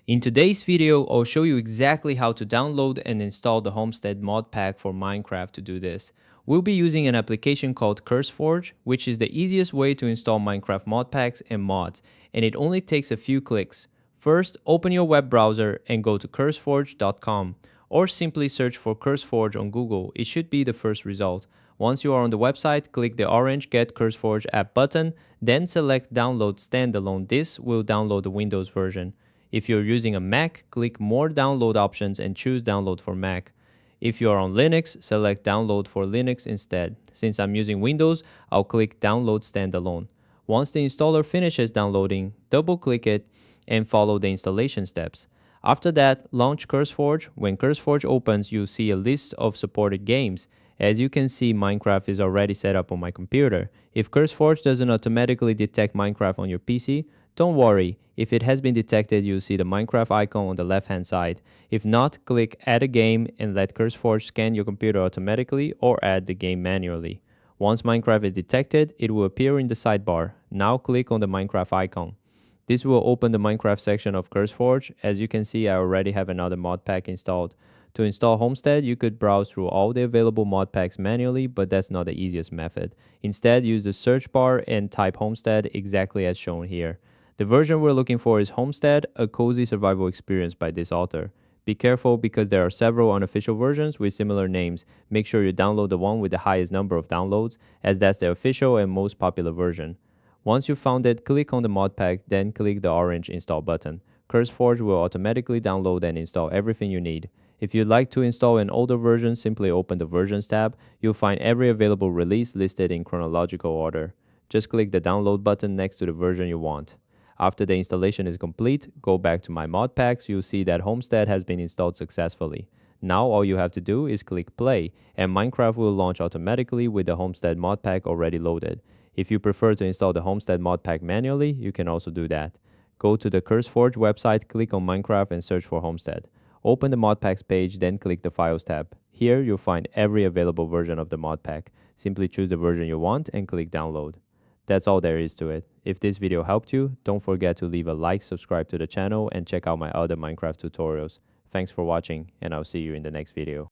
In today's video, I'll show you exactly how to download and install the Homestead Modpack for Minecraft to do this. We'll be using an application called CurseForge, which is the easiest way to install Minecraft modpacks and mods, and it only takes a few clicks. First, open your web browser and go to curseforge.com, or simply search for CurseForge on Google. It should be the first result. Once you are on the website, click the orange Get CurseForge app button, then select Download Standalone. This will download the Windows version. If you're using a Mac, click More Download options and choose Download for Mac. If you are on Linux, select Download for Linux instead. Since I'm using Windows, I'll click Download Standalone. Once the installer finishes downloading, double-click it and follow the installation steps. After that, launch CurseForge. When CurseForge opens, you'll see a list of supported games. As you can see, Minecraft is already set up on my computer. If CurseForge doesn't automatically detect Minecraft on your PC, don't worry. If it has been detected, you'll see the Minecraft icon on the left-hand side. If not, click Add a Game and let CurseForge scan your computer automatically or add the game manually. Once Minecraft is detected, it will appear in the sidebar. Now click on the Minecraft icon. This will open the Minecraft section of CurseForge. As you can see, I already have another mod pack installed. To install Homestead, you could browse through all the available mod packs manually, but that's not the easiest method. Instead, use the search bar and type Homestead exactly as shown here. The version we're looking for is Homestead, a cozy survival experience by this author. Be careful because there are several unofficial versions with similar names. Make sure you download the one with the highest number of downloads, as that's the official and most popular version. Once you've found it, click on the mod pack, then click the orange install button. CurseForge will automatically download and install everything you need. If you'd like to install an older version, simply open the Versions tab. You'll find every available release listed in chronological order. Just click the download button next to the version you want. After the installation is complete, go back to My Mod Packs. You'll see that Homestead has been installed successfully. Now all you have to do is click play, and Minecraft will launch automatically with the Homestead Mod Pack already loaded. If you prefer to install the Homestead Mod Pack manually, you can also do that. Go to the CurseForge website, click on Minecraft and search for Homestead. Open the mod packs page, then click the Files tab. Here you'll find every available version of the mod pack. Simply choose the version you want and click download. That's all there is to it. If this video helped you, don't forget to leave a like, subscribe to the channel, and check out my other Minecraft tutorials. Thanks for watching, and I'll see you in the next video.